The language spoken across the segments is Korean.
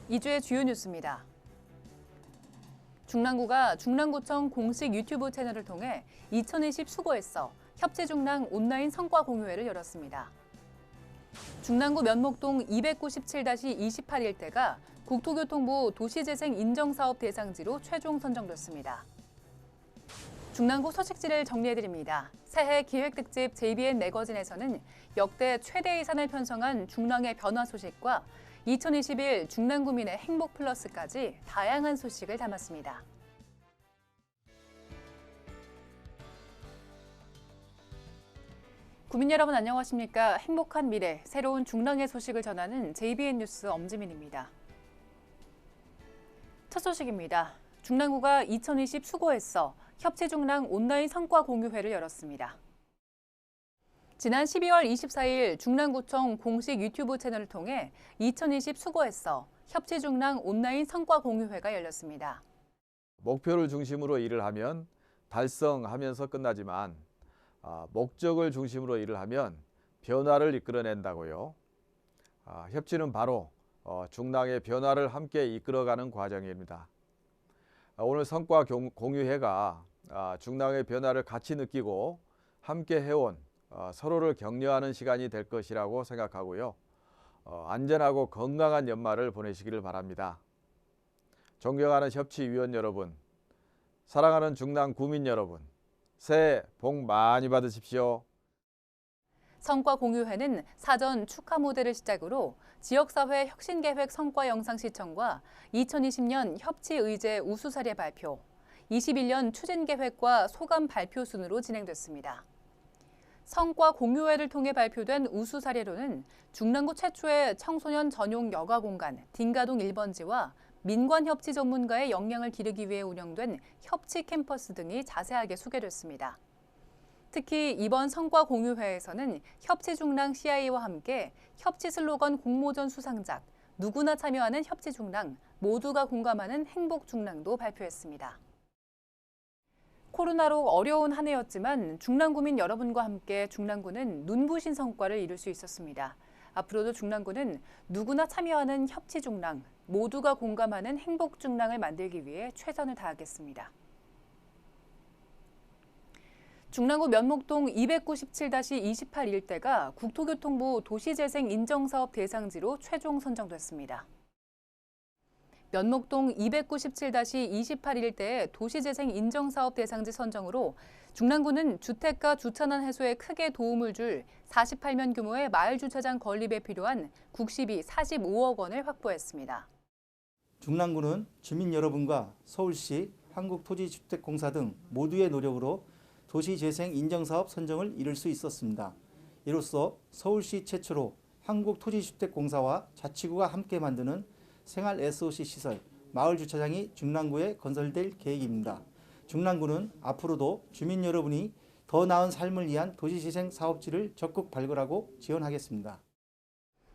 이주의 주요 뉴스입니다. 중랑구가 중랑구청 공식 유튜브 채널을 통해 2020 수고했어 협치중랑 온라인 성과 공유회를 열었습니다. 중랑구 면목동 297-28 일대가 국토교통부 도시재생 인정사업 대상지로 최종 선정됐습니다. 중랑구 소식지를 정리해드립니다. 새해 기획특집 JBN 매거진에서는 역대 최대 예산을 편성한 중랑의 변화 소식과 2021 중랑구민의 행복 플러스까지 다양한 소식을 담았습니다. 구민 여러분 안녕하십니까? 행복한 미래, 새로운 중랑의 소식을 전하는 JBN 뉴스 엄지민입니다. 첫 소식입니다. 중랑구가 2020 수고했어 협치중랑 온라인 성과 공유회를 열었습니다. 지난 12월 24일 중랑구청 공식 유튜브 채널을 통해 2020 수고했어 협치중랑 온라인 성과 공유회가 열렸습니다. 목표를 중심으로 일을 하면 달성하면서 끝나지만 목적을 중심으로 일을 하면 변화를 이끌어낸다고요. 협치는 바로 중랑의 변화를 함께 이끌어가는 과정입니다. 오늘 성과 공유회가 중랑의 변화를 같이 느끼고 함께 해온 서로를 격려하는 시간이 될 것이라고 생각하고요. 안전하고 건강한 연말을 보내시기를 바랍니다. 존경하는 협치위원 여러분, 사랑하는 중랑 구민 여러분, 새해 복 많이 받으십시오. 성과 공유회는 사전 축하 무대를 시작으로 지역사회 혁신계획 성과 영상 시청과 2020년 협치의제 우수 사례 발표, 21년 추진계획과 소감 발표 순으로 진행됐습니다. 성과 공유회를 통해 발표된 우수 사례로는 중랑구 최초의 청소년 전용 여가 공간 딩가동 1번지와 민관협치 전문가의 역량을 기르기 위해 운영된 협치 캠퍼스 등이 자세하게 소개됐습니다. 특히 이번 성과 공유회에서는 협치중랑 CI와 함께 협치 슬로건 공모전 수상작, 누구나 참여하는 협치중랑, 모두가 공감하는 행복중랑도 발표했습니다. 코로나로 어려운 한 해였지만 중랑구민 여러분과 함께 중랑구는 눈부신 성과를 이룰 수 있었습니다. 앞으로도 중랑구는 누구나 참여하는 협치중랑, 모두가 공감하는 행복중랑을 만들기 위해 최선을 다하겠습니다. 중랑구 면목동 297-28 일대가 국토교통부 도시재생 인정사업 대상지로 최종 선정됐습니다. 면목동 297-28 일대의 도시재생 인정사업 대상지 선정으로 중랑구는 주택가 주차난 해소에 크게 도움을 줄 48면 규모의 마을주차장 건립에 필요한 국시비 45억 원을 확보했습니다. 중랑구는 주민 여러분과 서울시, 한국토지주택공사 등 모두의 노력으로 도시재생 인정사업 선정을 이룰 수 있었습니다. 이로써 서울시 최초로 한국토지주택공사와 자치구가 함께 만드는 생활 SOC 시설, 마을주차장이 중랑구에 건설될 계획입니다. 중랑구는 앞으로도 주민 여러분이 더 나은 삶을 위한 도시재생 사업지를 적극 발굴하고 지원하겠습니다.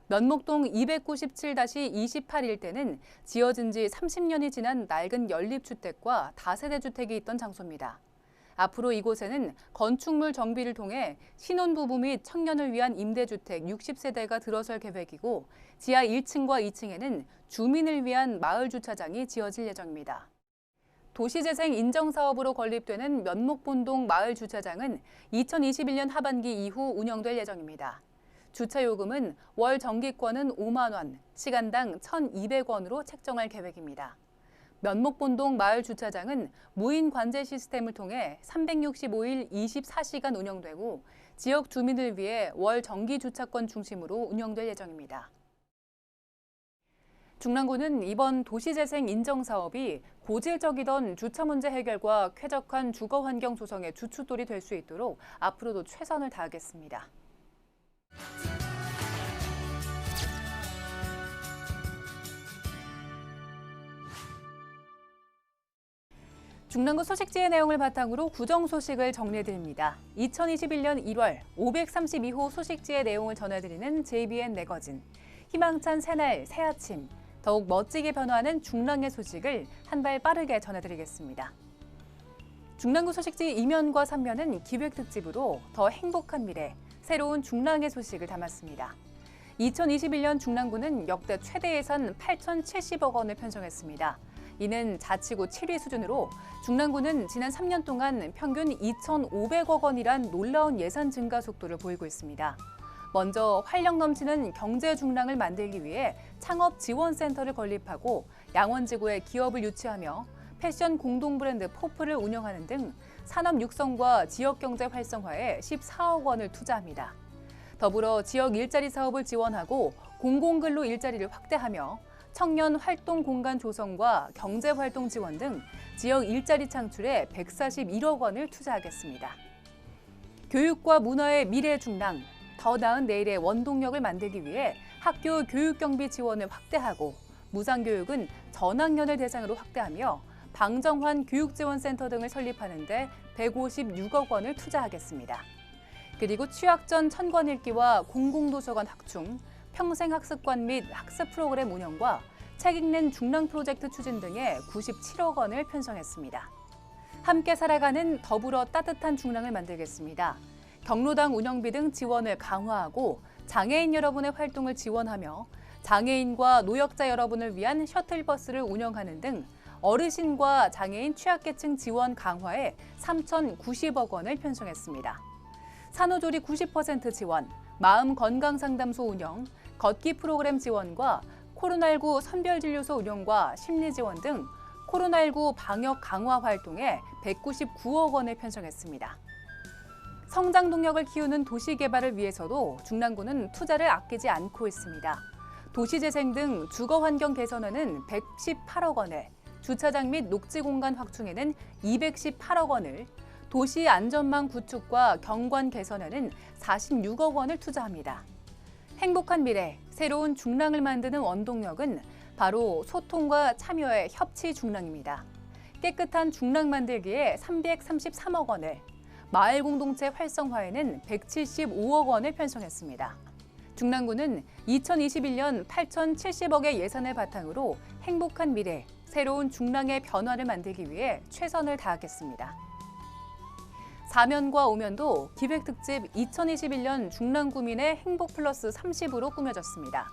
면목동 297-28 일대는 지어진 지 30년이 지난 낡은 연립주택과 다세대 주택이 있던 장소입니다. 앞으로 이곳에는 건축물 정비를 통해 신혼부부 및 청년을 위한 임대주택 60세대가 들어설 계획이고 지하 1층과 2층에는 주민을 위한 마을주차장이 지어질 예정입니다. 도시재생 인정사업으로 건립되는 면목본동 마을주차장은 2021년 하반기 이후 운영될 예정입니다. 주차요금은 월 정기권은 5만 원, 시간당 1,200원으로 책정할 계획입니다. 면목본동 마을주차장은 무인 관제 시스템을 통해 365일 24시간 운영되고 지역 주민을 위해 월 정기 주차권 중심으로 운영될 예정입니다. 중랑구는 이번 도시재생 인정사업이 고질적이던 주차 문제 해결과 쾌적한 주거 환경 조성의 주춧돌이 될 수 있도록 앞으로도 최선을 다하겠습니다. 중랑구 소식지의 내용을 바탕으로 구정 소식을 정리해드립니다. 2021년 1월 532호 소식지의 내용을 전해드리는 JBN 매거진. 희망찬 새날, 새아침, 더욱 멋지게 변화하는 중랑의 소식을 한 발 빠르게 전해드리겠습니다. 중랑구 소식지 2면과 3면은 기획특집으로 더 행복한 미래, 새로운 중랑의 소식을 담았습니다. 2021년 중랑구는 역대 최대 예산 8,070억 원을 편성했습니다. 이는 자치구 7위 수준으로 중랑구는 지난 3년 동안 평균 2,500억 원이란 놀라운 예산 증가 속도를 보이고 있습니다. 먼저 활력 넘치는 경제 중랑을 만들기 위해 창업 지원센터를 건립하고 양원지구에 기업을 유치하며 패션 공동 브랜드 포프를 운영하는 등 산업 육성과 지역 경제 활성화에 14억 원을 투자합니다. 더불어 지역 일자리 사업을 지원하고 공공근로 일자리를 확대하며 청년 활동 공간 조성과 경제 활동 지원 등 지역 일자리 창출에 141억 원을 투자하겠습니다. 교육과 문화의 미래 중랑, 더 나은 내일의 원동력을 만들기 위해 학교 교육 경비 지원을 확대하고 무상교육은 전학년을 대상으로 확대하며 방정환 교육지원센터 등을 설립하는 데 156억 원을 투자하겠습니다. 그리고 취학 전 천권 읽기와 공공도서관 확충, 평생학습관 및 학습 프로그램 운영과 책 읽는 중랑 프로젝트 추진 등에 97억 원을 편성했습니다. 함께 살아가는 더불어 따뜻한 중랑을 만들겠습니다. 경로당 운영비 등 지원을 강화하고 장애인 여러분의 활동을 지원하며 장애인과 노약자 여러분을 위한 셔틀버스를 운영하는 등 어르신과 장애인 취약계층 지원 강화에 3,090억 원을 편성했습니다. 산후조리 90% 지원, 마음건강상담소 운영, 걷기 프로그램 지원과 코로나19 선별진료소 운영과 심리지원 등 코로나19 방역 강화 활동에 199억 원을 편성했습니다. 성장 동력을 키우는 도시 개발을 위해서도 중랑구는 투자를 아끼지 않고 있습니다. 도시재생 등 주거환경 개선에는 118억 원을, 주차장 및 녹지공간 확충에는 218억 원을, 도시 안전망 구축과 경관 개선에는 46억 원을 투자합니다. 행복한 미래, 새로운 중랑을 만드는 원동력은 바로 소통과 참여의 협치 중랑입니다. 깨끗한 중랑 만들기에 333억 원을, 마을 공동체 활성화에는 175억 원을 편성했습니다. 중랑구는 2021년 8,070억의 예산을 바탕으로 행복한 미래, 새로운 중랑의 변화를 만들기 위해 최선을 다하겠습니다. 4면과 5면도 기획특집 2021년 중랑구민의 행복 플러스 30으로 꾸며졌습니다.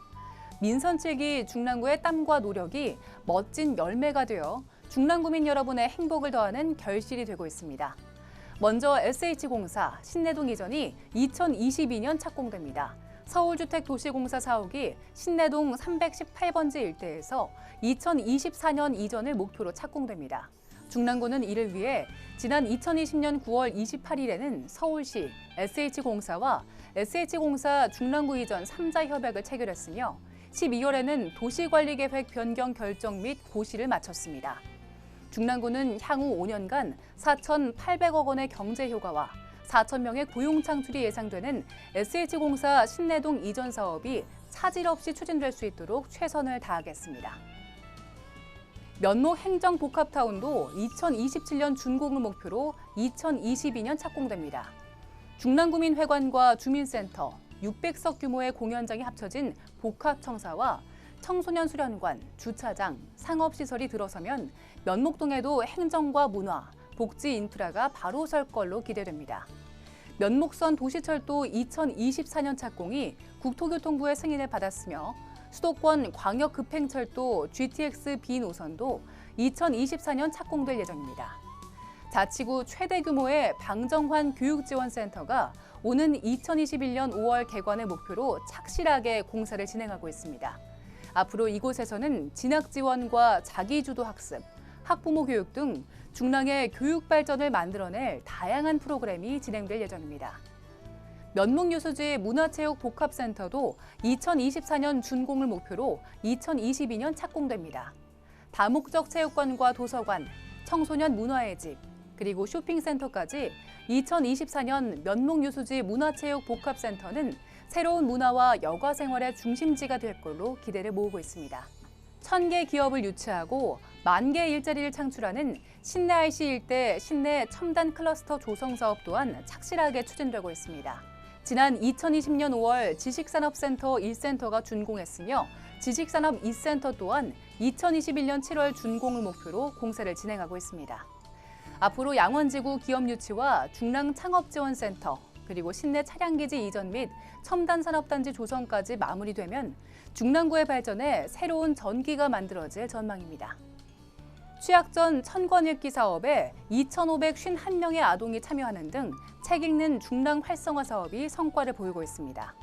민선책이 중랑구의 땀과 노력이 멋진 열매가 되어 중랑구민 여러분의 행복을 더하는 결실이 되고 있습니다. 먼저 SH공사 신내동 이전이 2022년 착공됩니다. 서울주택도시공사 사옥이 신내동 318번지 일대에서 2024년 이전을 목표로 착공됩니다. 중랑구는 이를 위해 지난 2020년 9월 28일에는 서울시, SH공사와 SH공사 중랑구 이전 3자 협약을 체결했으며 12월에는 도시관리계획 변경 결정 및 고시를 마쳤습니다. 중랑구는 향후 5년간 4,800억 원의 경제 효과와 4,000명의 고용 창출이 예상되는 SH공사 신내동 이전 사업이 차질 없이 추진될 수 있도록 최선을 다하겠습니다. 면목 행정복합타운도 2027년 준공을 목표로 2022년 착공됩니다. 중랑구민회관과 주민센터, 600석 규모의 공연장이 합쳐진 복합청사와 청소년 수련관, 주차장, 상업시설이 들어서면 면목동에도 행정과 문화, 복지 인프라가 바로 설 걸로 기대됩니다. 면목선 도시철도 2024년 착공이 국토교통부의 승인을 받았으며 수도권 광역급행철도 GTX B 노선도 2024년 착공될 예정입니다. 자치구 최대 규모의 방정환 교육지원센터가 오는 2021년 5월 개관을 목표로 착실하게 공사를 진행하고 있습니다. 앞으로 이곳에서는 진학 지원과 자기주도 학습, 학부모 교육 등 중랑의 교육 발전을 만들어낼 다양한 프로그램이 진행될 예정입니다. 면목유수지 문화체육복합센터도 2024년 준공을 목표로 2022년 착공됩니다. 다목적 체육관과 도서관, 청소년 문화의 집, 그리고 쇼핑센터까지 2024년 면목유수지 문화체육복합센터는 새로운 문화와 여가 생활의 중심지가 될 걸로 기대를 모으고 있습니다. 1,000개 기업을 유치하고 10,000개 일자리를 창출하는 신내 IC 일대 신내 첨단 클러스터 조성 사업 또한 착실하게 추진되고 있습니다. 지난 2020년 5월 지식산업센터 1센터가 준공했으며 지식산업 2센터 또한 2021년 7월 준공을 목표로 공사를 진행하고 있습니다. 앞으로 양원지구 기업유치와 중랑창업지원센터, 그리고 신내 차량기지 이전 및 첨단산업단지 조성까지 마무리되면 중랑구의 발전에 새로운 전기가 만들어질 전망입니다. 취약 전 천권 읽기 사업에 2,551명의 아동이 참여하는 등 책 읽는 중랑 활성화 사업이 성과를 보이고 있습니다.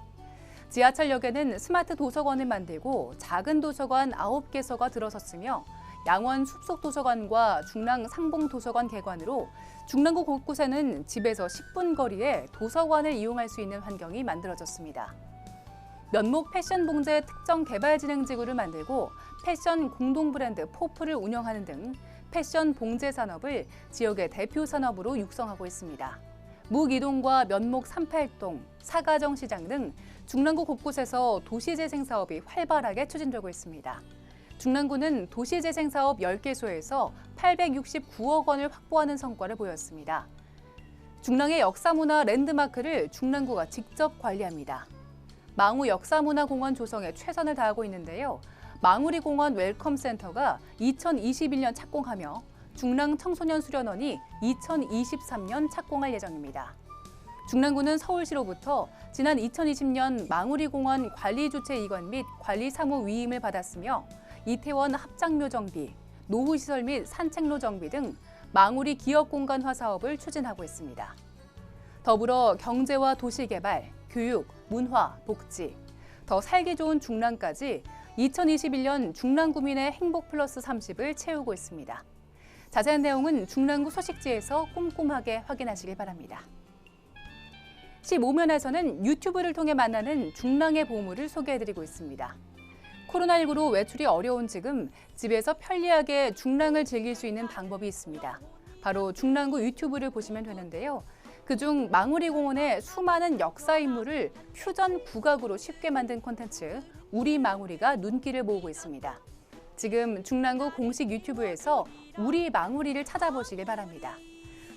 지하철역에는 스마트 도서관을 만들고 작은 도서관 9개소가 들어섰으며 양원 숲속도서관과 중랑 상봉도서관 개관으로 중랑구 곳곳에는 집에서 10분 거리에 도서관을 이용할 수 있는 환경이 만들어졌습니다. 면목 패션 봉제 특정 개발 진행지구를 만들고 패션 공동 브랜드 포프를 운영하는 등 패션 봉제 산업을 지역의 대표 산업으로 육성하고 있습니다. 묵이동과 면목 38동, 사가정 시장 등 중랑구 곳곳에서 도시재생 사업이 활발하게 추진되고 있습니다. 중랑구는 도시재생 사업 10개소에서 869억 원을 확보하는 성과를 보였습니다. 중랑의 역사문화 랜드마크를 중랑구가 직접 관리합니다. 망우 역사문화공원 조성에 최선을 다하고 있는데요. 망우리공원 웰컴센터가 2021년 착공하며 중랑 청소년 수련원이 2023년 착공할 예정입니다. 중랑구는 서울시로부터 지난 2020년 망우리공원 관리주체 이관 및 관리사무 위임을 받았으며 이태원 합장묘 정비, 노후시설 및 산책로 정비 등 망우리 기업공간화 사업을 추진하고 있습니다. 더불어 경제와 도시개발, 교육, 문화, 복지, 더 살기 좋은 중랑까지 2021년 중랑구민의 행복 플러스 30을 채우고 있습니다. 자세한 내용은 중랑구 소식지에서 꼼꼼하게 확인하시길 바랍니다. 15면에서는 유튜브를 통해 만나는 중랑의 보물을 소개해드리고 있습니다. 코로나19로 외출이 어려운 지금 집에서 편리하게 중랑을 즐길 수 있는 방법이 있습니다. 바로 중랑구 유튜브를 보시면 되는데요. 그중 망우리공원의 수많은 역사 인물을 퓨전 국악으로 쉽게 만든 콘텐츠 우리 망우리가 눈길을 모으고 있습니다. 지금 중랑구 공식 유튜브에서 우리 망우리를 찾아보시길 바랍니다.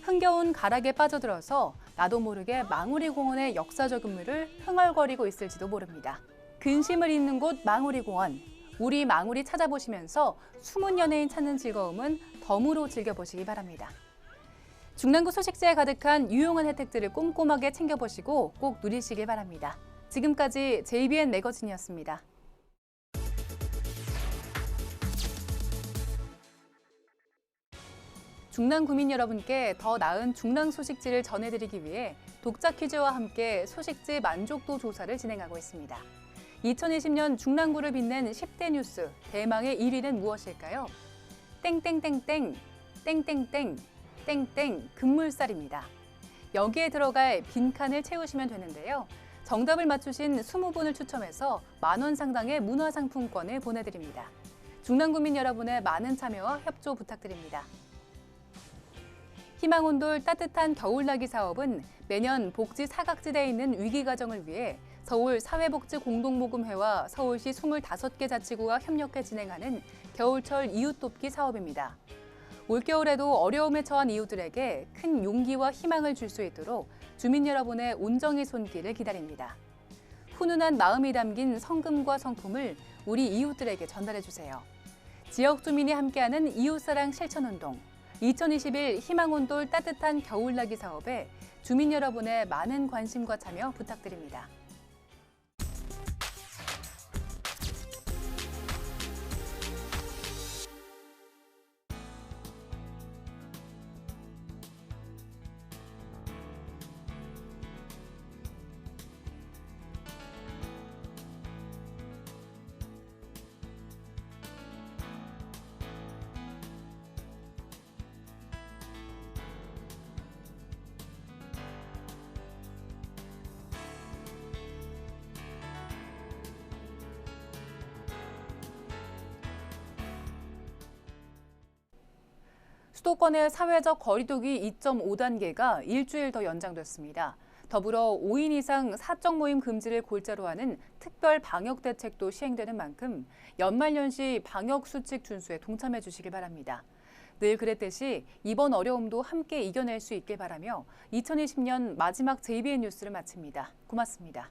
흥겨운 가락에 빠져들어서 나도 모르게 망우리공원의 역사적 인물을 흥얼거리고 있을지도 모릅니다. 근심을 잇는 곳 망우리공원, 우리 망우리 찾아보시면서 숨은 연예인 찾는 즐거움은 덤으로 즐겨보시기 바랍니다. 중랑구 소식지에 가득한 유용한 혜택들을 꼼꼼하게 챙겨보시고 꼭 누리시길 바랍니다. 지금까지 JBN 매거진이었습니다. 중랑 구민 여러분께 더 나은 중랑 소식지를 전해드리기 위해 독자 퀴즈와 함께 소식지 만족도 조사를 진행하고 있습니다. 2020년 중랑구를 빛낸 10대 뉴스 대망의 1위는 무엇일까요? 땡땡땡땡, 땡땡땡, 땡땡 금물살입니다. 여기에 들어갈 빈칸을 채우시면 되는데요. 정답을 맞추신 20분을 추첨해서 만원 상당의 문화상품권을 보내드립니다. 중랑구민 여러분의 많은 참여와 협조 부탁드립니다. 희망온돌 따뜻한 겨울나기 사업은 매년 복지 사각지대에 있는 위기가정을 위해 서울 사회복지공동모금회와 서울시 25개 자치구가 협력해 진행하는 겨울철 이웃돕기 사업입니다. 올겨울에도 어려움에 처한 이웃들에게 큰 용기와 희망을 줄 수 있도록 주민 여러분의 온정의 손길을 기다립니다. 훈훈한 마음이 담긴 성금과 성품을 우리 이웃들에게 전달해 주세요. 지역 주민이 함께하는 이웃사랑 실천운동 2021 희망온돌 따뜻한 겨울나기 사업에 주민 여러분의 많은 관심과 참여 부탁드립니다. 수도권의 사회적 거리두기 2.5단계가 일주일 더 연장됐습니다. 더불어 5인 이상 사적 모임 금지를 골자로 하는 특별 방역 대책도 시행되는 만큼 연말연시 방역 수칙 준수에 동참해 주시길 바랍니다. 늘 그랬듯이 이번 어려움도 함께 이겨낼 수 있길 바라며 2020년 마지막 JBN 뉴스를 마칩니다. 고맙습니다.